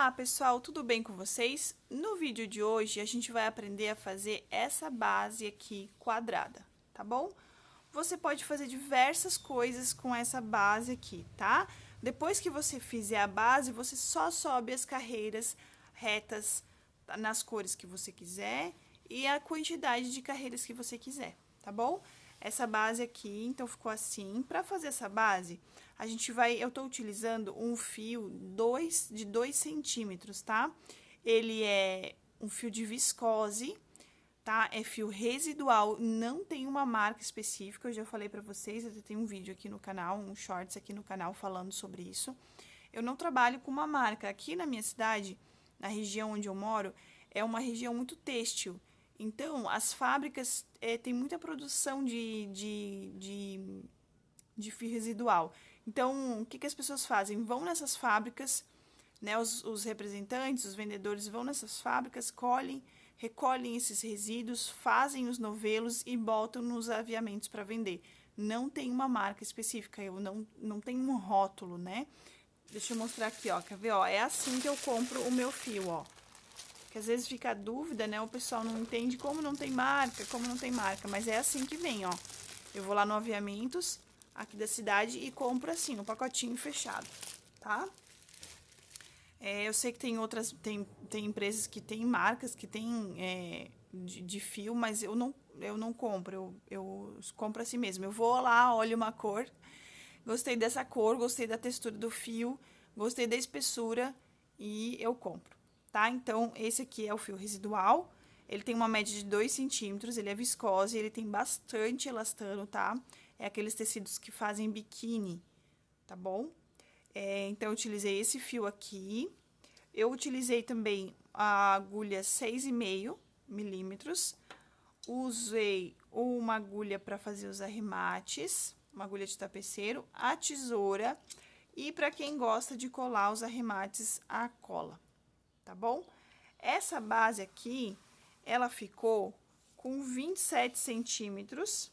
Olá pessoal, tudo bem com vocês? No vídeo de hoje a gente vai aprender a fazer essa base aqui quadrada, tá bom? Você pode fazer diversas coisas com essa base aqui, tá? Depois que você fizer a base, você só sobe as carreiras retas nas cores que você quiser e a quantidade de carreiras que você quiser, tá bom? Essa base aqui, então, ficou assim. Para fazer essa base, eu tô utilizando um fio de 2 centímetros, tá? Ele é um fio de viscose, tá? É fio residual, não tem uma marca específica, eu já falei pra vocês, eu tenho um vídeo aqui no canal, um shorts aqui no canal falando sobre isso. Eu não trabalho com uma marca. Aqui na minha cidade, na região onde eu moro, é uma região muito têxtil. Então, as fábricas têm muita produção de fio residual. Então, o que as pessoas fazem? Vão nessas fábricas, né, os representantes, os vendedores vão nessas fábricas, recolhem esses resíduos, fazem os novelos e botam nos aviamentos para vender. Não tem uma marca específica, não tem um rótulo, né? Deixa eu mostrar aqui, ó, quer ver, ó? É assim que eu compro o meu fio, ó. Que às vezes fica a dúvida, né? O pessoal não entende como não tem marca, mas é assim que vem, ó. Eu vou lá no Aviamentos, aqui da cidade, e compro assim, um pacotinho fechado, tá? Eu sei que tem empresas que tem marcas que tem de fio, mas eu não compro, eu compro assim mesmo. Eu vou lá, olho uma cor, gostei dessa cor, gostei da textura do fio, gostei da espessura e eu compro, tá? Então, esse aqui é o fio residual, ele tem uma média de 2 centímetros, ele é viscose, ele tem bastante elastano, tá? É aqueles tecidos que fazem biquíni, tá bom? Então, eu utilizei esse fio aqui. Eu utilizei também a agulha 6,5 milímetros. Usei uma agulha para fazer os arremates, uma agulha de tapeceiro, a tesoura e para quem gosta de colar os arremates, a cola, tá bom? Essa base aqui, ela ficou com 27 centímetros,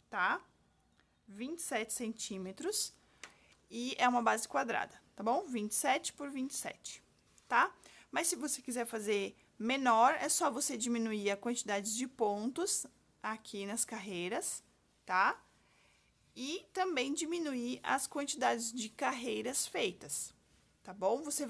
tá? 27 centímetros. E é uma base quadrada, tá bom? 27 por 27, tá? Mas se você quiser fazer menor, é só você diminuir a quantidade de pontos aqui nas carreiras, tá? E também diminuir as quantidades de carreiras feitas, tá bom? Você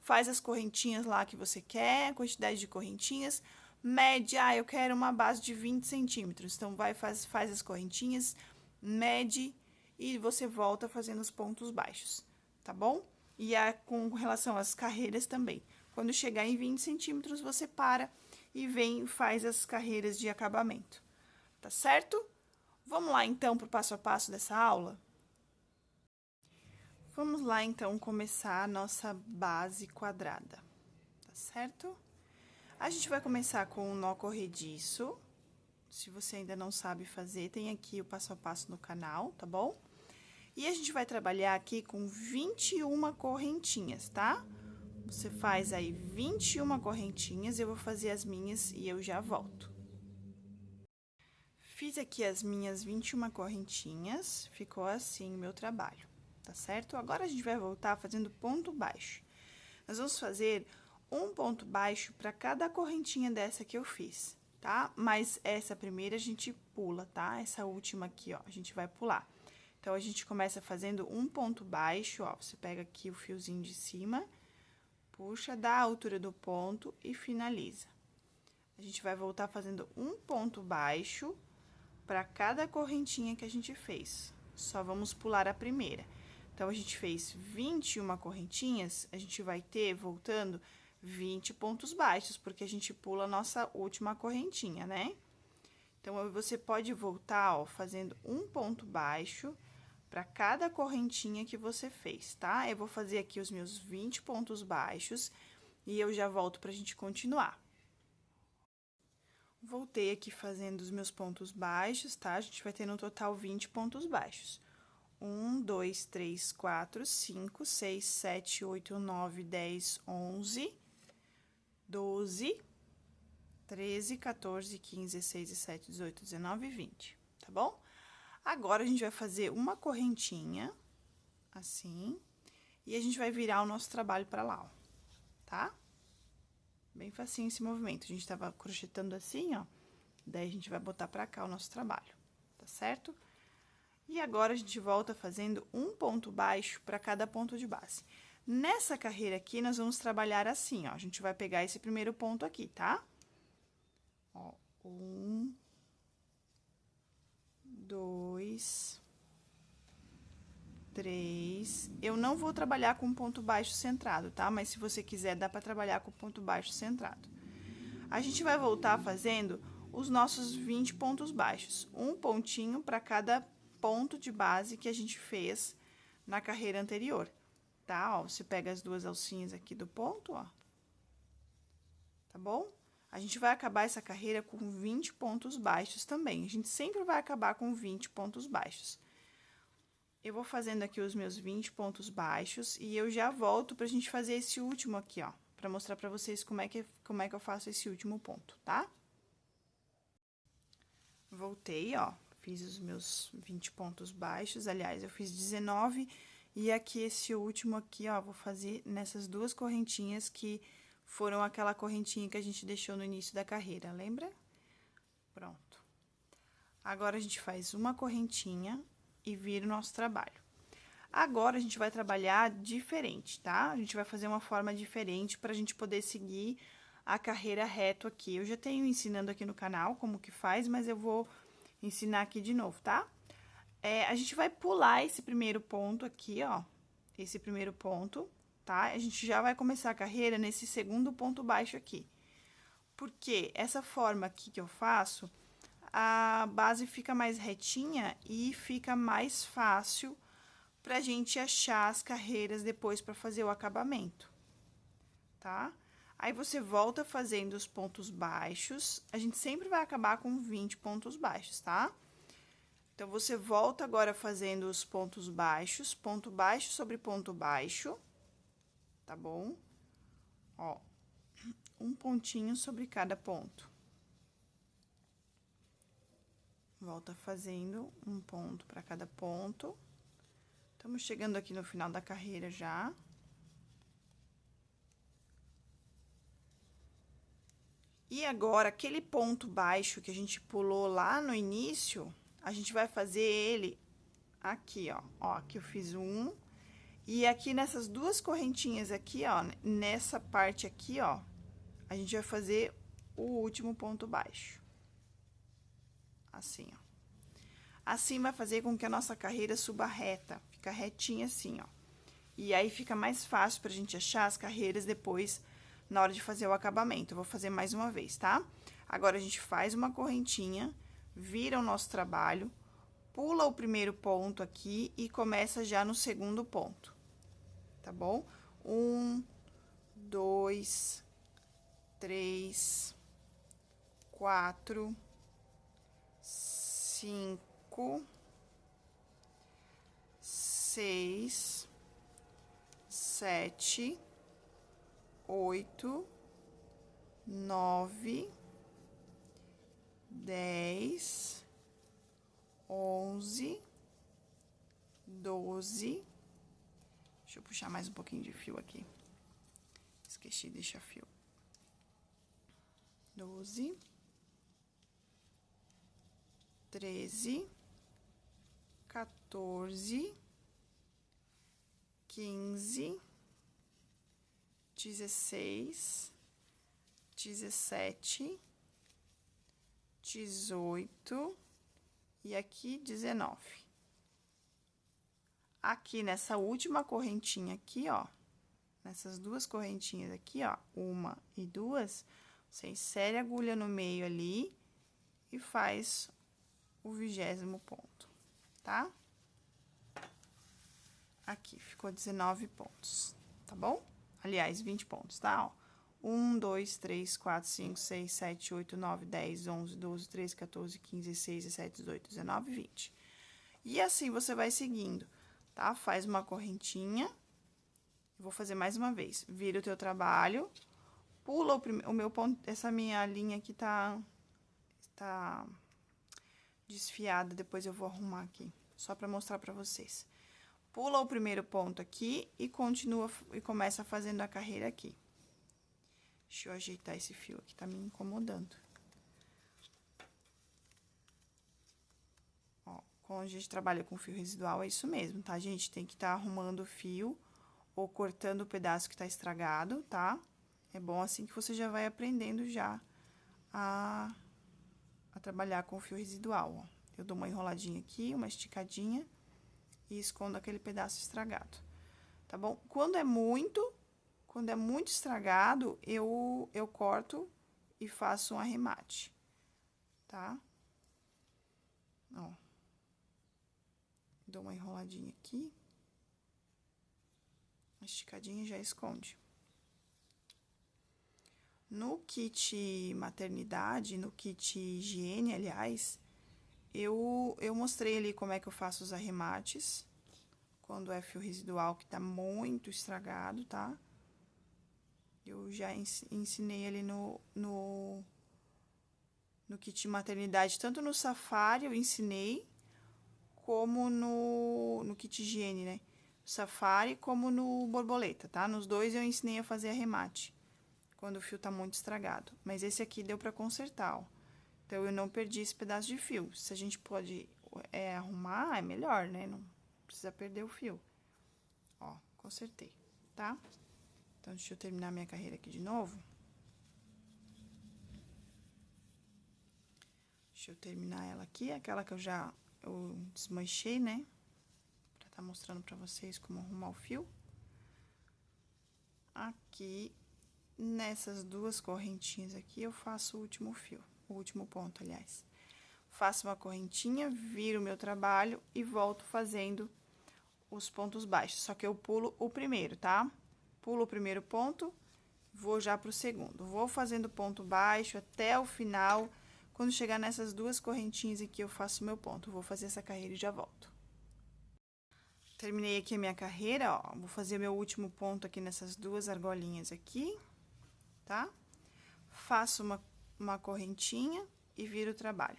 faz as correntinhas lá que você quer, a quantidade de correntinhas, mede, eu quero uma base de 20 centímetros, então faz as correntinhas, mede e você volta fazendo os pontos baixos, tá bom? E com relação às carreiras também. Quando chegar em 20 centímetros, você para e vem e faz as carreiras de acabamento, tá certo? Vamos lá, então, pro passo a passo dessa aula? Vamos lá, então, começar a nossa base quadrada, tá certo? A gente vai começar com um nó corrediço. Se você ainda não sabe fazer, tem aqui o passo a passo no canal, tá bom? E a gente vai trabalhar aqui com 21 correntinhas, tá? Você faz aí 21 correntinhas, eu vou fazer as minhas e eu já volto. Fiz aqui as minhas 21 correntinhas, ficou assim o meu trabalho, tá certo? Agora, a gente vai voltar fazendo ponto baixo. Nós vamos fazer um ponto baixo para cada correntinha dessa que eu fiz, tá? Mas essa primeira a gente pula, tá? Essa última aqui, ó, a gente vai pular. Então, a gente começa fazendo um ponto baixo, ó, você pega aqui o fiozinho de cima, puxa da altura do ponto e finaliza. A gente vai voltar fazendo um ponto baixo para cada correntinha que a gente fez. Só vamos pular a primeira. Então, a gente fez 21 correntinhas, a gente vai ter, voltando, 20 pontos baixos, porque a gente pula a nossa última correntinha, né? Então, você pode voltar, ó, fazendo um ponto baixo para cada correntinha que você fez, tá? Eu vou fazer aqui os meus 20 pontos baixos e eu já volto pra gente continuar. Voltei aqui fazendo os meus pontos baixos, tá? A gente vai ter no total 20 pontos baixos. 1, 2, 3, 4, 5, 6, 7, 8, 9, 10, 11, 12, 13, 14, 15, 16, 17, 18, 19 e 20, tá bom? Agora, a gente vai fazer uma correntinha, assim, e a gente vai virar o nosso trabalho pra lá, ó, tá? Bem facinho esse movimento. A gente tava crochetando assim, ó. Daí, a gente vai botar pra cá o nosso trabalho, tá certo? E agora, a gente volta fazendo um ponto baixo pra cada ponto de base. Nessa carreira aqui, nós vamos trabalhar assim, ó. A gente vai pegar esse primeiro ponto aqui, tá? Ó, 1, 2, 3. Eu não vou trabalhar com ponto baixo centrado, tá? Mas se você quiser, dá pra trabalhar com ponto baixo centrado. A gente vai voltar fazendo os nossos 20 pontos baixos. Um pontinho para cada ponto de base que a gente fez na carreira anterior, tá? Ó, você pega as duas alcinhas aqui do ponto, ó. Tá bom? A gente vai acabar essa carreira com 20 pontos baixos também. A gente sempre vai acabar com 20 pontos baixos. Eu vou fazendo aqui os meus 20 pontos baixos e eu já volto pra gente fazer esse último aqui, ó. Pra mostrar pra vocês como é que eu faço esse último ponto, tá? Voltei, ó. Fiz os meus 20 pontos baixos. Aliás, eu fiz 19. E aqui, esse último aqui, ó, vou fazer nessas duas correntinhas que foram aquela correntinha que a gente deixou no início da carreira, lembra? Pronto. Agora, a gente faz uma correntinha e vira o nosso trabalho. Agora, a gente vai trabalhar diferente, tá? A gente vai fazer uma forma diferente pra gente poder seguir a carreira reto aqui. Eu já tenho ensinando aqui no canal como que faz, mas eu vou ensinar aqui de novo, tá? A gente vai pular esse primeiro ponto aqui, ó. Esse primeiro ponto, tá? A gente já vai começar a carreira nesse segundo ponto baixo aqui. Porque essa forma aqui que eu faço, a base fica mais retinha e fica mais fácil pra gente achar as carreiras depois pra fazer o acabamento, tá? Aí, você volta fazendo os pontos baixos, a gente sempre vai acabar com 20 pontos baixos, tá? Então, você volta agora fazendo os pontos baixos, ponto baixo sobre ponto baixo, tá bom? Ó, um pontinho sobre cada ponto. Volta fazendo um ponto para cada ponto. Estamos chegando aqui no final da carreira já. E agora, aquele ponto baixo que a gente pulou lá no início, a gente vai fazer ele aqui, ó. Ó, aqui eu fiz um. E aqui nessas duas correntinhas aqui, ó, nessa parte aqui, ó, a gente vai fazer o último ponto baixo. Assim, ó. Assim vai fazer com que a nossa carreira suba reta, fica retinha assim, ó. E aí fica mais fácil pra gente achar as carreiras depois, na hora de fazer o acabamento. Eu vou fazer mais uma vez, tá? Agora, a gente faz uma correntinha, vira o nosso trabalho, pula o primeiro ponto aqui e começa já no segundo ponto, tá bom? 1, 2, 3, 4, 5, 6, 7, 8, 9, 10, 11, 12. Deixa eu puxar mais um pouquinho de fio aqui. Esqueci de deixar fio. 12, 13, 14, 15, 16, 17, 18 e aqui 19. Aqui nessa última correntinha aqui, ó, nessas duas correntinhas aqui, ó, uma e duas, você insere a agulha no meio ali e faz o 20º ponto, tá? Aqui, ficou 19 pontos, tá bom? Aliás, 20 pontos, tá? Ó, 1, 2, 3, 4, 5, 6, 7, 8, 9, 10, 11, 12, 13, 14, 15, 16, 17, 18, 19, 20. E assim você vai seguindo, tá? Faz uma correntinha. Eu vou fazer mais uma vez. Vira o teu trabalho, pula o meu ponto, essa minha linha aqui tá desfiada, depois eu vou arrumar aqui, só pra mostrar pra vocês. Pula o primeiro ponto aqui e continua, e começa fazendo a carreira aqui, Deixa eu ajeitar esse fio aqui, tá me incomodando. Ó, quando a gente trabalha com fio residual, é isso mesmo, tá, gente? Tem que estar arrumando o fio ou cortando o pedaço que tá estragado, tá? É bom assim que você já vai aprendendo já a trabalhar com o fio residual, ó. Eu dou uma enroladinha aqui, uma esticadinha e escondo aquele pedaço estragado, tá bom? Quando é muito estragado, eu corto e faço um arremate, tá? Ó. Dou uma enroladinha aqui. Uma esticadinha e já esconde. No kit maternidade, no kit higiene, aliás, eu mostrei ali como é que eu faço os arremates. Quando é fio residual que tá muito estragado, tá? Eu já ensinei ali no kit maternidade, tanto no Safari eu ensinei, como no kit higiene, né? Safari, como no borboleta, tá? Nos dois eu ensinei a fazer arremate, quando o fio tá muito estragado. Mas esse aqui deu pra consertar, ó. Então, eu não perdi esse pedaço de fio. Se a gente pode arrumar, é melhor, né? Não precisa perder o fio. Ó, consertei, tá? Então, deixa eu terminar minha carreira aqui de novo. Deixa eu terminar ela aqui, aquela que eu desmanchei, né? Pra tá mostrando pra vocês como arrumar o fio. Aqui, nessas duas correntinhas aqui, eu faço o último fio, o último ponto, aliás. Faço uma correntinha, viro o meu trabalho e volto fazendo os pontos baixos. Só que eu pulo o primeiro, tá? Pulo o primeiro ponto, vou já pro segundo. Vou fazendo ponto baixo até o final. Quando chegar nessas duas correntinhas aqui, eu faço o meu ponto. Vou fazer essa carreira e já volto. Terminei aqui a minha carreira, ó. Vou fazer meu último ponto aqui nessas duas argolinhas aqui, tá? Faço uma correntinha e viro o trabalho.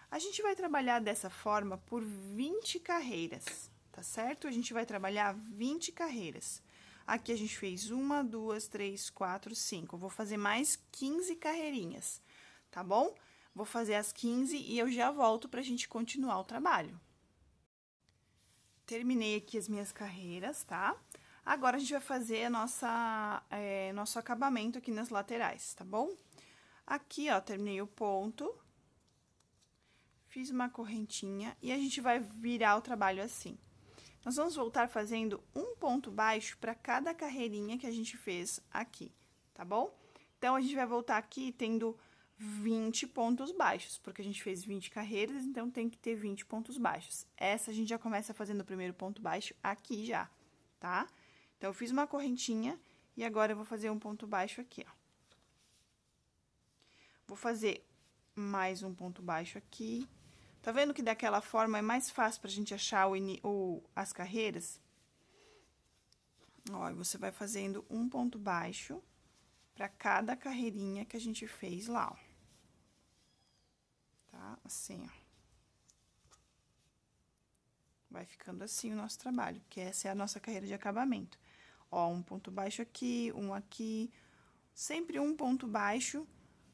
A gente vai trabalhar dessa forma por 20 carreiras, tá certo? A gente vai trabalhar 20 carreiras. Aqui a gente fez 1, 2, 3, 4, 5. Eu vou fazer mais 15 carreirinhas, tá bom? Vou fazer as 15 e eu já volto pra gente continuar o trabalho. Terminei aqui as minhas carreiras, tá? Agora, a gente vai fazer nosso acabamento aqui nas laterais, tá bom? Aqui, ó, terminei o ponto. Fiz uma correntinha e a gente vai virar o trabalho assim. Nós vamos voltar fazendo um ponto baixo para cada carreirinha que a gente fez aqui, tá bom? Então, a gente vai voltar aqui tendo 20 pontos baixos, porque a gente fez 20 carreiras, então tem que ter 20 pontos baixos. Essa a gente já começa fazendo o primeiro ponto baixo aqui já, tá? Então, eu fiz uma correntinha e agora eu vou fazer um ponto baixo aqui, ó. Vou fazer mais um ponto baixo aqui. Tá vendo que daquela forma é mais fácil pra gente achar as carreiras? Ó, e você vai fazendo um ponto baixo pra cada carreirinha que a gente fez lá, ó. Tá? Assim, ó. Vai ficando assim o nosso trabalho, porque essa é a nossa carreira de acabamento. Ó, um ponto baixo aqui, um aqui, sempre um ponto baixo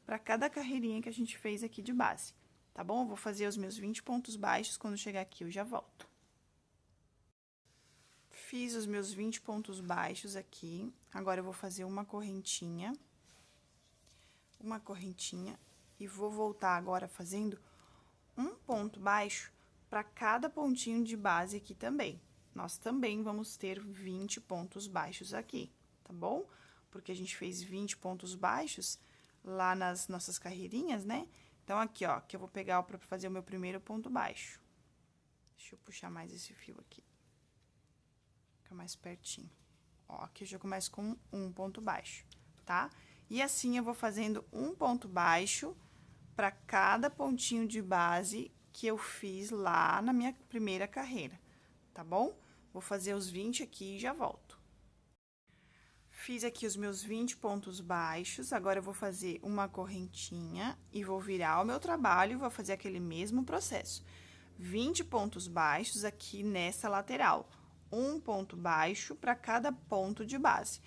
pra cada carreirinha que a gente fez aqui de base. Tá bom? Eu vou fazer os meus 20 pontos baixos, quando chegar aqui eu já volto. Fiz os meus 20 pontos baixos aqui, agora eu vou fazer uma correntinha e vou voltar agora fazendo um ponto baixo para cada pontinho de base aqui também. Nós também vamos ter 20 pontos baixos aqui, tá bom? Porque a gente fez 20 pontos baixos lá nas nossas carreirinhas, né? Então, aqui, ó, que eu vou pegar pra fazer o meu primeiro ponto baixo. Deixa eu puxar mais esse fio aqui. Fica mais pertinho. Ó, aqui eu já começo com um ponto baixo, tá? E assim, eu vou fazendo um ponto baixo pra cada pontinho de base que eu fiz lá na minha primeira carreira, tá bom? Vou fazer os 20 aqui e já volto. Fiz aqui os meus 20 pontos baixos, agora eu vou fazer uma correntinha e vou virar o meu trabalho e vou fazer aquele mesmo processo. 20 pontos baixos aqui nessa lateral, um ponto baixo para cada ponto de base.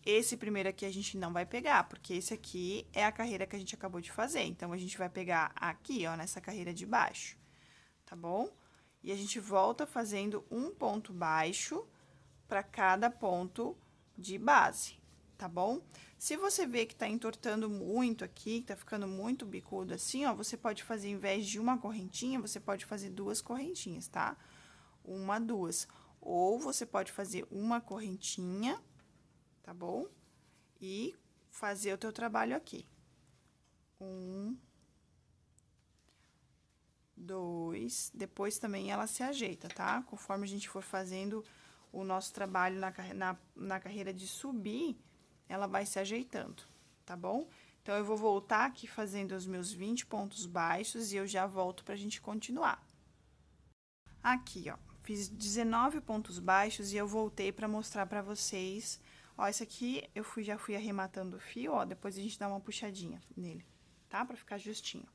Esse primeiro aqui a gente não vai pegar, porque esse aqui é a carreira que a gente acabou de fazer. Então, a gente vai pegar aqui, ó, nessa carreira de baixo, tá bom? E a gente volta fazendo um ponto baixo para cada ponto de base, tá bom? Se você vê que tá entortando muito aqui, que tá ficando muito bicudo assim, ó, você pode fazer, em vez de uma correntinha, você pode fazer 2 correntinhas, tá? 1, 2. Ou você pode fazer uma correntinha, tá bom? E fazer o teu trabalho aqui. 1, 2, depois também ela se ajeita, tá? Conforme a gente for fazendo o nosso trabalho na carreira de subir, ela vai se ajeitando, tá bom? Então, eu vou voltar aqui fazendo os meus 20 pontos baixos e eu já volto pra gente continuar. Aqui, ó, fiz 19 pontos baixos e eu voltei pra mostrar pra vocês. Ó, esse aqui eu já fui arrematando o fio, ó, depois a gente dá uma puxadinha nele, tá? Pra ficar justinho.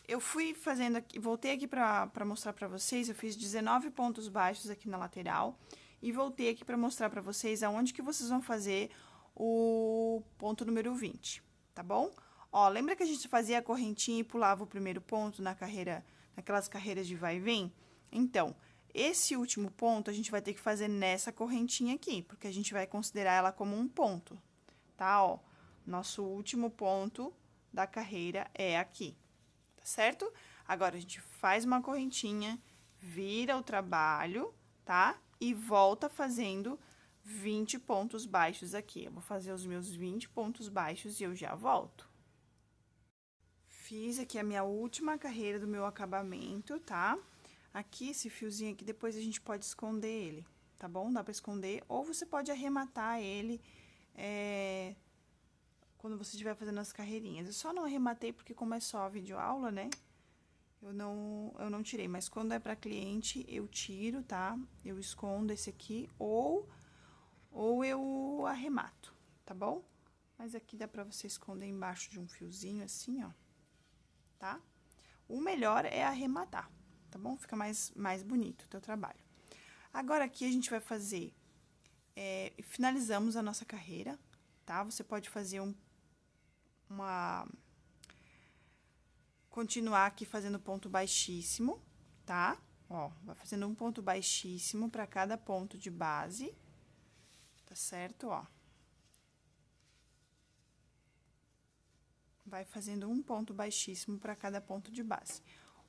Eu fui fazendo aqui, voltei aqui pra mostrar pra vocês, eu fiz 19 pontos baixos aqui na lateral e voltei aqui pra mostrar pra vocês aonde que vocês vão fazer o ponto número 20, tá bom? Ó, lembra que a gente fazia a correntinha e pulava o primeiro ponto na carreira, naquelas carreiras de vai e vem? Então, esse último ponto a gente vai ter que fazer nessa correntinha aqui, porque a gente vai considerar ela como um ponto, tá? Ó, nosso último ponto da carreira é aqui, tá certo? Agora, a gente faz uma correntinha, vira o trabalho, tá? E volta fazendo 20 pontos baixos aqui. Eu vou fazer os meus 20 pontos baixos e eu já volto. Fiz aqui a minha última carreira do meu acabamento, tá? Aqui, esse fiozinho aqui, depois a gente pode esconder ele, tá bom? Dá pra esconder, ou você pode arrematar ele, quando você estiver fazendo as carreirinhas. Eu só não arrematei porque como é só videoaula, né? Eu não tirei, mas quando é pra cliente, eu tiro, tá? Eu escondo esse aqui, ou eu arremato, tá bom? Mas aqui dá pra você esconder embaixo de um fiozinho assim, ó, tá? O melhor é arrematar, tá bom? Fica mais bonito o teu trabalho. Agora, aqui a gente vai fazer, finalizamos a nossa carreira, tá? Você pode fazer continuar aqui fazendo ponto baixíssimo, tá? Ó, vai fazendo um ponto baixíssimo para cada ponto de base, tá certo? Ó. Vai fazendo um ponto baixíssimo para cada ponto de base.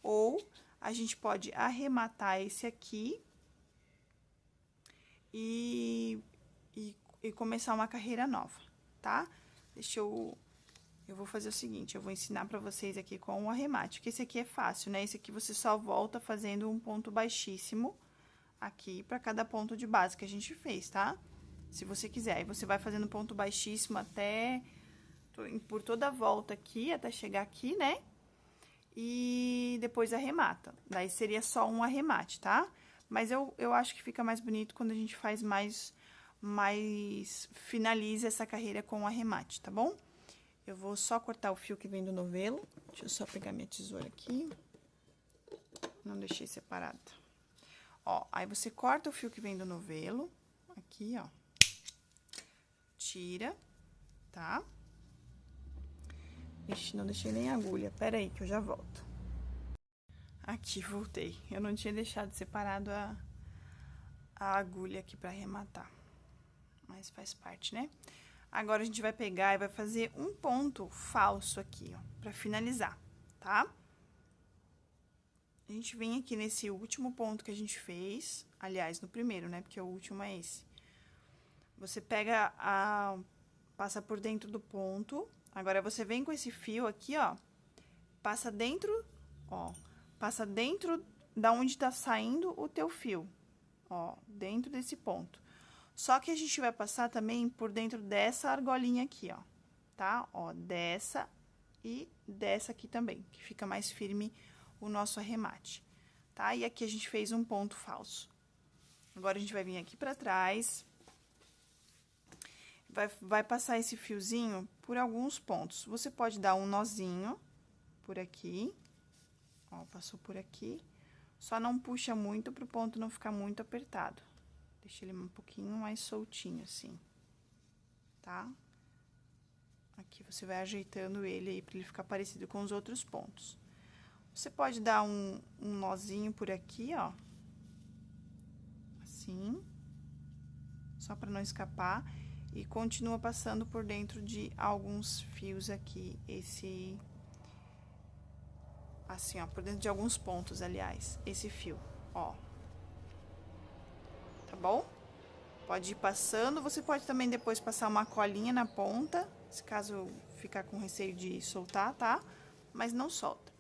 Ou, a gente pode arrematar esse aqui e começar uma carreira nova, tá? Eu vou fazer o seguinte, eu vou ensinar pra vocês aqui com o arremate, que esse aqui é fácil, né? Esse aqui você só volta fazendo um ponto baixíssimo aqui pra cada ponto de base que a gente fez, tá? Se você quiser, aí você vai fazendo ponto baixíssimo por toda a volta aqui, até chegar aqui, né? E depois arremata. Daí, seria só um arremate, tá? Mas eu acho que fica mais bonito quando a gente faz finaliza essa carreira com o arremate, tá bom? Eu vou só cortar o fio que vem do novelo. Deixa eu só pegar minha tesoura aqui. Não deixei separado. Ó, aí você corta o fio que vem do novelo. Aqui, ó. Tira, tá? Ixi, não deixei nem a agulha. Pera aí, que eu já volto. Aqui, voltei. Eu não tinha deixado separado a agulha aqui pra arrematar. Mas faz parte, né? Agora, a gente vai pegar e vai fazer um ponto falso aqui, ó, pra finalizar, tá? A gente vem aqui nesse último ponto que a gente fez, aliás, no primeiro, né? Porque o último é esse. Você pega passa por dentro do ponto, agora você vem com esse fio aqui, ó, passa dentro, ó, passa dentro da onde tá saindo o teu fio, ó, dentro desse ponto. Só que a gente vai passar também por dentro dessa argolinha aqui, ó, tá? Ó, dessa e dessa aqui também, que fica mais firme o nosso arremate, tá? E aqui a gente fez um ponto falso. Agora, a gente vai vir aqui pra trás, vai passar esse fiozinho por alguns pontos. Você pode dar um nozinho por aqui, ó, passou por aqui. Só não puxa muito pro ponto não ficar muito apertado. Deixa ele um pouquinho mais soltinho, assim. tá? Aqui você vai ajeitando ele aí pra ele ficar parecido com os outros pontos. Você pode dar um nozinho por aqui, ó. Assim. Só pra não escapar. E continua passando por dentro de alguns fios aqui, assim, ó, por dentro de alguns pontos, aliás, esse fio, ó. Tá bom? Pode ir passando, você pode também depois passar uma colinha na ponta, se caso ficar com receio de soltar, tá? Mas não solta.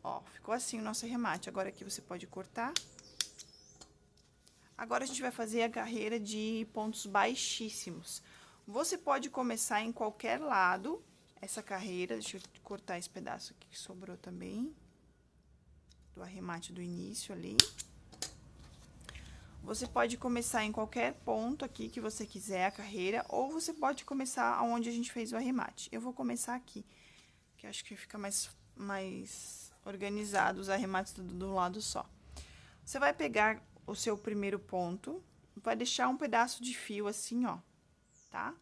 Ó, ficou assim o nosso arremate. Agora aqui você pode cortar. Agora a gente vai fazer a carreira de pontos baixíssimos. Você pode começar em qualquer lado essa carreira. Deixa eu cortar esse pedaço aqui que sobrou também, do arremate do início ali. Você pode começar em qualquer ponto aqui que você quiser a carreira, ou você pode começar onde a gente fez o arremate. Eu vou começar aqui, que acho que fica mais organizado os arremates tudo de um lado só. Você vai pegar o seu primeiro ponto, vai deixar um pedaço de fio assim, ó, tá?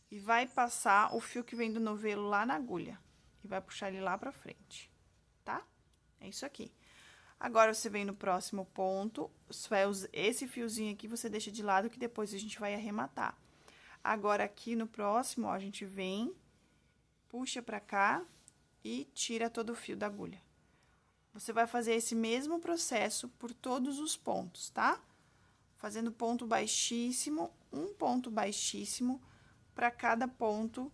E vai passar o fio que vem do novelo lá na agulha. E vai puxar ele lá pra frente, tá? É isso aqui. Agora, você vem no próximo ponto, esse fiozinho aqui você deixa de lado, que depois a gente vai arrematar. Agora, aqui no próximo, ó, a gente vem, puxa pra cá e tira todo o fio da agulha. Você vai fazer esse mesmo processo por todos os pontos, tá? Fazendo ponto baixíssimo, um ponto baixíssimo para cada ponto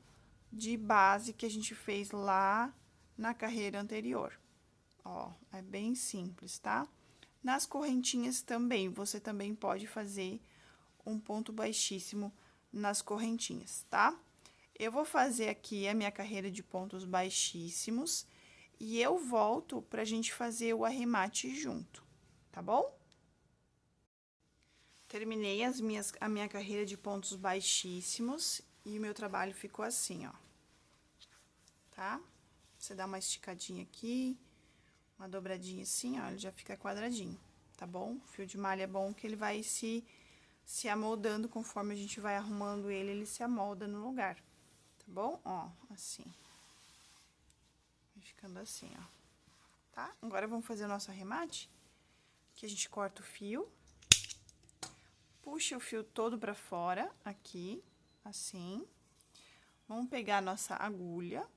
de base que a gente fez lá na carreira anterior. Ó, é bem simples, tá? Nas correntinhas também, você também pode fazer um ponto baixíssimo nas correntinhas, tá? Eu vou fazer aqui a minha carreira de pontos baixíssimos e eu volto pra gente fazer o arremate junto, tá bom? Terminei a minha carreira de pontos baixíssimos e o meu trabalho ficou assim, ó. Tá? Você dá uma esticadinha aqui, uma dobradinha assim, ó, ele já fica quadradinho, tá bom? O fio de malha é bom que ele vai se amoldando conforme a gente vai arrumando ele se amolda no lugar, tá bom? Ó, assim. Vai ficando assim, ó, tá? Agora, vamos fazer o nosso arremate, que a gente corta o fio, puxa o fio todo pra fora, aqui, assim. Vamos pegar a nossa agulha.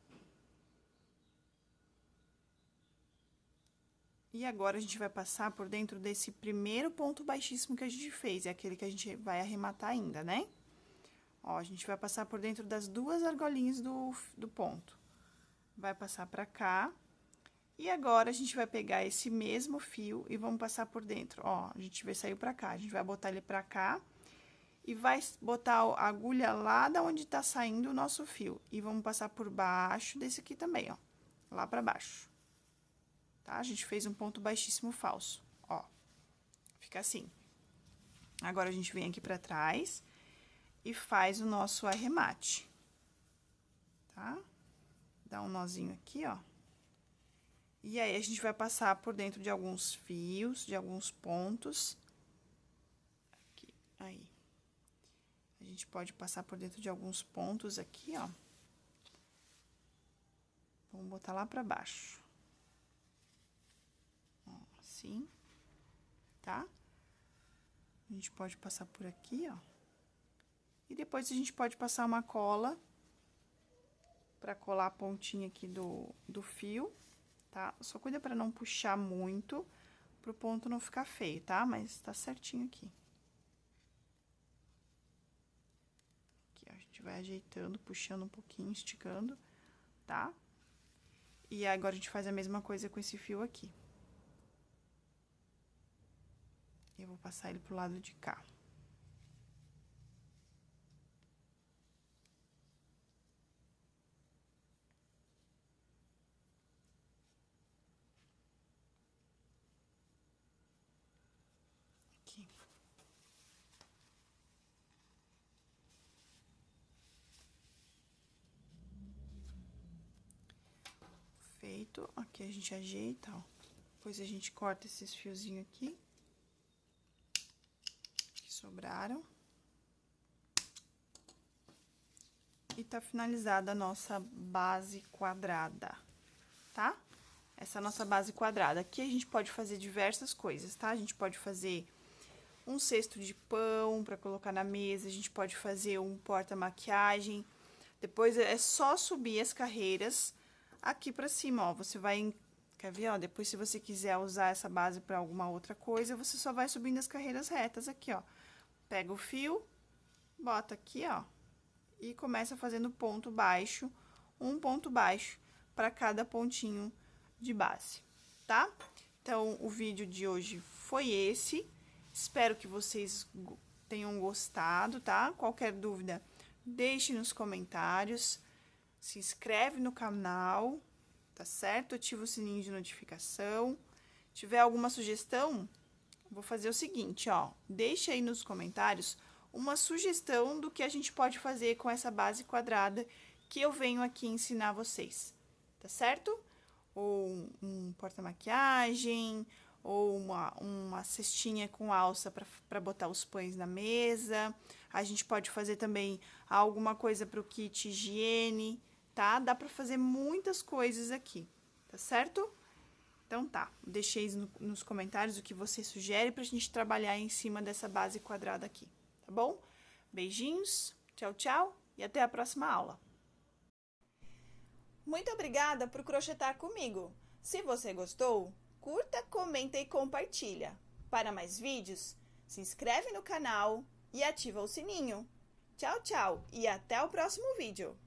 E agora, a gente vai passar por dentro desse primeiro ponto baixíssimo que a gente fez, é aquele que a gente vai arrematar ainda, né? Ó, a gente vai passar por dentro das duas argolinhas do ponto. Vai passar pra cá. E agora, a gente vai pegar esse mesmo fio e vamos passar por dentro. Ó, a gente saiu pra cá, a gente vai botar ele pra cá. E vai botar a agulha lá da onde tá saindo o nosso fio. E vamos passar por baixo desse aqui também, ó. Lá pra baixo. Tá? A gente fez um ponto baixíssimo falso, ó. Fica assim. Agora, a gente vem aqui pra trás e faz o nosso arremate, tá? Dá um nozinho aqui, ó. E aí, a gente vai passar por dentro de alguns fios, de alguns pontos. Aqui, aí. A gente pode passar por dentro de alguns pontos aqui, ó. Vamos botar lá pra baixo. Ó, assim, tá? A gente pode passar por aqui, ó. E depois a gente pode passar uma cola pra colar a pontinha aqui do fio, tá? Só cuida pra não puxar muito, pro ponto não ficar feio, tá? Mas tá certinho aqui. Aqui, ó, a gente vai ajeitando, puxando um pouquinho, esticando, tá? E agora, a gente faz a mesma coisa com esse fio aqui. Eu vou passar ele pro lado de cá. Aqui. Feito. Aqui a gente ajeita, ó. Depois a gente corta esses fiozinhos aqui. Que sobraram. E tá finalizada a nossa base quadrada, tá? Essa é a nossa base quadrada. Aqui a gente pode fazer diversas coisas, tá? A gente pode fazer um cesto de pão para colocar na mesa, a gente pode fazer um porta-maquiagem. Depois é só subir as carreiras aqui pra cima, ó. Você vai, quer ver, ó? Depois, se você quiser usar essa base pra alguma outra coisa, você só vai subindo as carreiras retas aqui, ó. Pega o fio, bota aqui, ó, e começa fazendo ponto baixo, um ponto baixo para cada pontinho de base, tá? Então, o vídeo de hoje foi esse. Espero que vocês tenham gostado, tá? Qualquer dúvida, deixe nos comentários. Se inscreve no canal, tá certo? Ativa o sininho de notificação. Se tiver alguma sugestão, vou fazer o seguinte, ó. Deixa aí nos comentários uma sugestão do que a gente pode fazer com essa base quadrada que eu venho aqui ensinar vocês, tá certo? Ou um porta-maquiagem, ou uma cestinha com alça para botar os pães na mesa. A gente pode fazer também alguma coisa para o kit higiene, tá? Dá para fazer muitas coisas aqui, tá certo? Então tá, deixei nos comentários o que você sugere pra gente trabalhar em cima dessa base quadrada aqui, tá bom? Beijinhos, tchau, tchau e até a próxima aula. Muito obrigada por crochetar comigo. Se você gostou, curta, comenta e compartilha. Para mais vídeos, se inscreve no canal e ativa o sininho. Tchau, tchau e até o próximo vídeo.